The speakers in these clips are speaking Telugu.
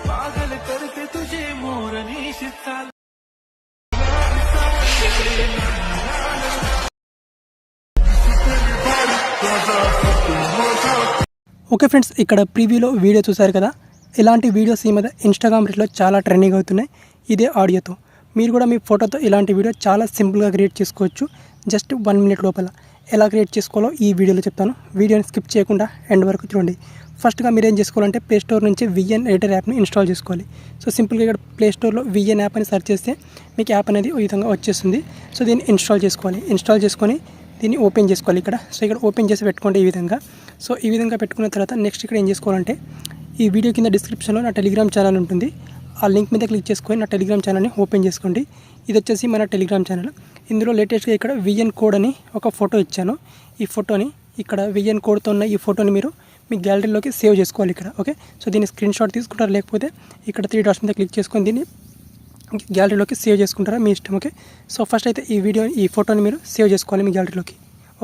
पागल करके तुझे मोरनी शिता। ఓకే ఫ్రెండ్స్, ఇక్కడ ప్రీవ్యూలో వీడియో చూసారు కదా. ఇలాంటి వీడియోస్ ఈ మధ్య ఇన్స్టాగ్రామ్ రీల్స్లో చాలా ట్రెండింగ్ అవుతున్నాయి. ఇదే ఆడియోతో మీరు కూడా మీ ఫోటోతో ఇలాంటి వీడియో చాలా సింపుల్గా క్రియేట్ చేసుకోవచ్చు. జస్ట్ 1 మినిట్ లోపల ఎలా క్రియేట్ చేసుకోవాలో ఈ వీడియోలో చెప్తాను. వీడియోని స్కిప్ చేయకుండా ఎండ్ వరకు చూడండి. ఫస్ట్గా మీరు ఏం చేసుకోవాలంటే ప్లే స్టోర్ నుంచి విఎన్ ఎడిటర్ యాప్ని ఇన్స్టాల్ చేసుకోవాలి. సో సింపుల్గా ఇక్కడ ప్లే స్టోర్లో విఎన్ యాప్ అని సెర్చ్ చేస్తే మీకు యాప్ అనేది ఈ విధంగా వచ్చేస్తుంది. సో దీన్ని ఇన్స్టాల్ చేసుకోవాలి. ఇన్స్టాల్ చేసుకొని దీన్ని ఓపెన్ చేసుకోవాలి ఇక్కడ. సో ఇక్కడ ఓపెన్ చేసి పెట్టుకోండి ఈ విధంగా. సో ఈ విధంగా పెట్టుకున్న తర్వాత నెక్స్ట్ ఇక్కడ ఏం చేసుకోవాలంటే ఈ వీడియో కింద డిస్క్రిప్షన్లో నా టెలిగ్రామ్ ఛానల్ ఉంటుంది. ఆ లింక్ మీద క్లిక్ చేసుకొని నా టెలిగ్రామ్ ఛానల్ని ఓపెన్ చేసుకోండి. ఇది వచ్చేసి మన టెలిగ్రామ్ ఛానల్. ఇందులో లేటెస్ట్గా ఇక్కడ విఎన్ కోడ్ అని ఒక ఫోటో ఇచ్చాను. ఈ ఫోటోని ఇక్కడ విఎన్ కోడ్తో ఉన్న ఈ ఫోటోని మీరు మీ గ్యాలరీలోకి సేవ్ చేసుకోవాలి ఇక్కడ. ఓకే, సో దీన్ని స్క్రీన్ షాట్ తీసుకుంటారు, లేకపోతే ఇక్కడ 3 డాట్స్ మీద క్లిక్ చేసుకొని దీన్ని గ్యాలరీలోకి సేవ్ చేసుకుంటారా మీ ఇష్టం. ఓకే, సో ఫస్ట్ అయితే ఈ ఫోటోని మీరు సేవ్ చేసుకోవాలి మీ గ్యాలరీలోకి.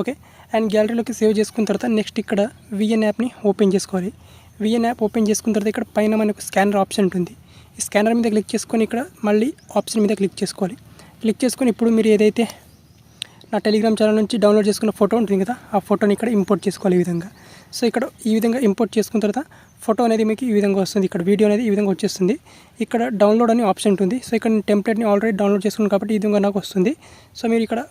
ఓకే, అండ్ గ్యాలరీలోకి సేవ్ చేసుకున్న తర్వాత నెక్స్ట్ ఇక్కడ విఎన్ యాప్ని ఓపెన్ చేసుకోవాలి. విఎన్ యాప్ ఓపెన్ చేసుకున్న తర్వాత ఇక్కడ పైన మనకు స్కానర్ ఆప్షన్ ఉంటుంది. ఈ స్కానర్ మీద క్లిక్ చేసుకొని ఇక్కడ మళ్ళీ ఆప్షన్ మీద క్లిక్ చేసుకోవాలి. క్లిక్ చేసుకొని ఇప్పుడు మీరు ఏదైతే నా టెలిగ్రామ్ ఛానల్ నుంచి డౌన్లోడ్ చేసుకున్న ఫోటో ఉంటుంది కదా, ఆ ఫోటోని ఇక్కడ ఇంపోర్ట్ చేసుకోవాలి ఈ విధంగా. సో ఇక్కడ ఈ విధంగా ఇంపోర్ట్ చేసుకున్న తర్వాత ఫోటో అనేది మీకు ఈ విధంగా వస్తుంది. ఇక్కడ వీడియో అనేది ఈ విధంగా వచ్చేస్తుంది. ఇక్కడ డౌన్లోడ్ అనే ఆప్షన్ ఉంటుంది. సో ఇక్కడ నేను టెంప్లెట్ని ఆల్రెడీ డౌన్లోడ్ చేసుకున్నాను కాబట్టి ఈ విధంగా నాకు వస్తుంది. సో మీరు ఇక్కడ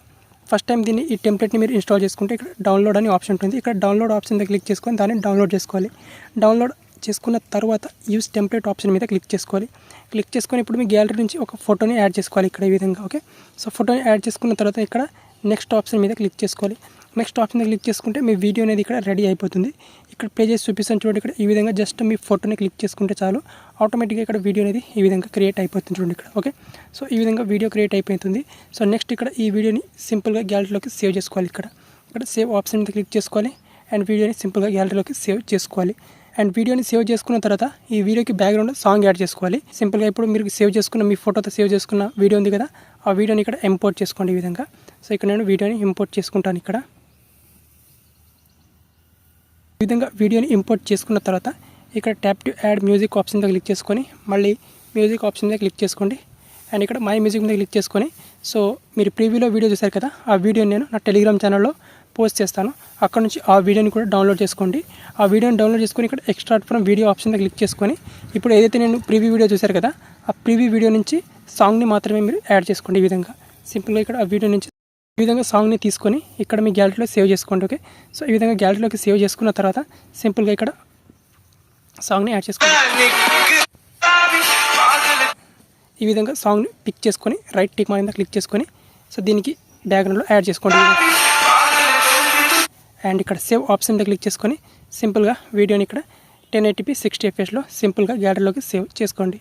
ఫస్ట్ టైం ఈ టెంప్లెట్ని మీరు ఇన్స్టాల్ చేసుకుంటే ఇక్కడ డౌన్లోడ్ అనే ఆప్షన్ ఉంటుంది. ఇక్కడ డౌన్లోడ్ ఆప్షన్ మీద క్లిక్ చేసుకొని దాన్ని డౌన్లోడ్ చేసుకోవాలి. డౌన్లోడ్ చేసుకున్న తర్వాత యూస్ టెంప్లెట్ ఆప్షన్ మీద క్లిక్ చేసుకోవాలి. క్లిక్ చేసుకొని ఇప్పుడు మీ గ్యాలరీ నుంచి ఒక ఫోటోని యాడ్ చేసుకోవాలి ఇక్కడ ఈ విధంగా. ఓకే, సో ఫోటోని యాడ్ చేసుకున్న తర్వాత ఇక్కడ నెక్స్ట్ ఆప్షన్ మీద క్లిక్ చేసుకోవాలి. నెక్స్ట్ ఆప్షన్ మీద క్లిక్ చేసుకుంటే మీ వీడియో అనేది ఇక్కడ రెడీ అయిపోతుంది. ఇక్కడ ప్లే చేసి చూపిస్తాను చూడండి. ఇక్కడ ఈ విధంగా జస్ట్ మీ ఫోటోని క్లిక్ చేసుకుంటే చాలు, ఆటోమేటిక్గా ఇక్కడ వీడియో అనేది ఈ విధంగా క్రియేట్ అయిపోతుంది చూడండి ఇక్కడ. ఓకే, సో ఈ విధంగా వీడియో క్రియేట్ అయిపోతుంది. సో నెక్స్ట్ ఇక్కడ ఈ వీడియోని సింపుల్గా గ్యాలరీలోకి సేవ్ చేసుకోవాలి. ఇక్కడ సేవ్ ఆప్షన్ మీద క్లిక్ చేసుకోవాలి అండ్ వీడియోని సింపుల్గా గ్యాలరీలోకి సేవ్ చేసుకోవాలి. అండ్ వీడియోని సేవ్ చేసుకున్న తర్వాత ఈ వీడియోకి బ్యాక్గ్రౌండ్ సాంగ్ యాడ్ చేసుకోవాలి. సింపుల్గా ఇప్పుడు మీరు సేవ్ చేసుకున్న మీ ఫోటోతో సేవ్ చేసుకున్న వీడియో ఉంది కదా, ఆ వీడియోని ఇక్కడ ఇంపోర్ట్ చేసుకోండి ఈ విధంగా. సో ఇక్కడ నేను వీడియోని ఇంపోర్ట్ చేసుకుంటాను ఇక్కడ. ఈ విధంగా వీడియోని ఇంపోర్ట్ చేసుకున్న తర్వాత ఇక్కడ tap to ad music option మీద క్లిక్ చేసుకొని మళ్ళీ మ్యూజిక్ ఆప్షన్ మీద క్లిక్ చేసుకోండి. అండ్ ఇక్కడ మై మ్యూజిక్ మీద క్లిక్ చేసుకొని సో మీరు ప్రీవ్యూలో వీడియో చూసారు కదా, ఆ వీడియోని నేను నా టెలిగ్రామ్ ఛానల్లో పోస్ట్ చేస్తాను. అక్కడ నుంచి ఆ వీడియోని కూడా డౌన్లోడ్ చేసుకోండి. ఆ వీడియోని డౌన్లోడ్ చేసుకొని ఇక్కడ ఎక్స్ట్రాక్ట్ ఫ్రమ్ వీడియో ఆప్షన్ మీద క్లిక్ చేసుకొని ఇప్పుడు ఏదైతే నేను ప్రీవ్యూ వీడియో చూసారు కదా, ఆ ప్రీవ్యూ వీడియో నుంచి సాంగ్ని మాత్రమే మీరు యాడ్ చేసుకోండి ఈ విధంగా. సింపుల్గా ఇక్కడ ఆ వీడియో నుంచి ఈ విధంగా సాంగ్ని తీసుకొని ఇక్కడ మీ గ్యాలరీలో సేవ్ చేసుకోండి. ఓకే, సో ఈ విధంగా గ్యాలరీలోకి సేవ్ చేసుకున్న తర్వాత సింపుల్గా ఇక్కడ సాంగ్ని యాడ్ చేసుకోండి. ఈ విధంగా సాంగ్ని పిక్ చేసుకొని రైట్ టిక్ మార్క్ మీద క్లిక్ చేసుకొని సో దీనికి బ్యాక్గ్రౌండ్లో యాడ్ చేసుకోండి. అండ్ ఇక్కడ సేవ్ ఆప్షన్ మీద క్లిక్ చేసుకొని సింపుల్గా వీడియోని ఇక్కడ 1080p 60 fps సింపుల్గా గ్యాలరీలోకి సేవ్ చేసుకోండి.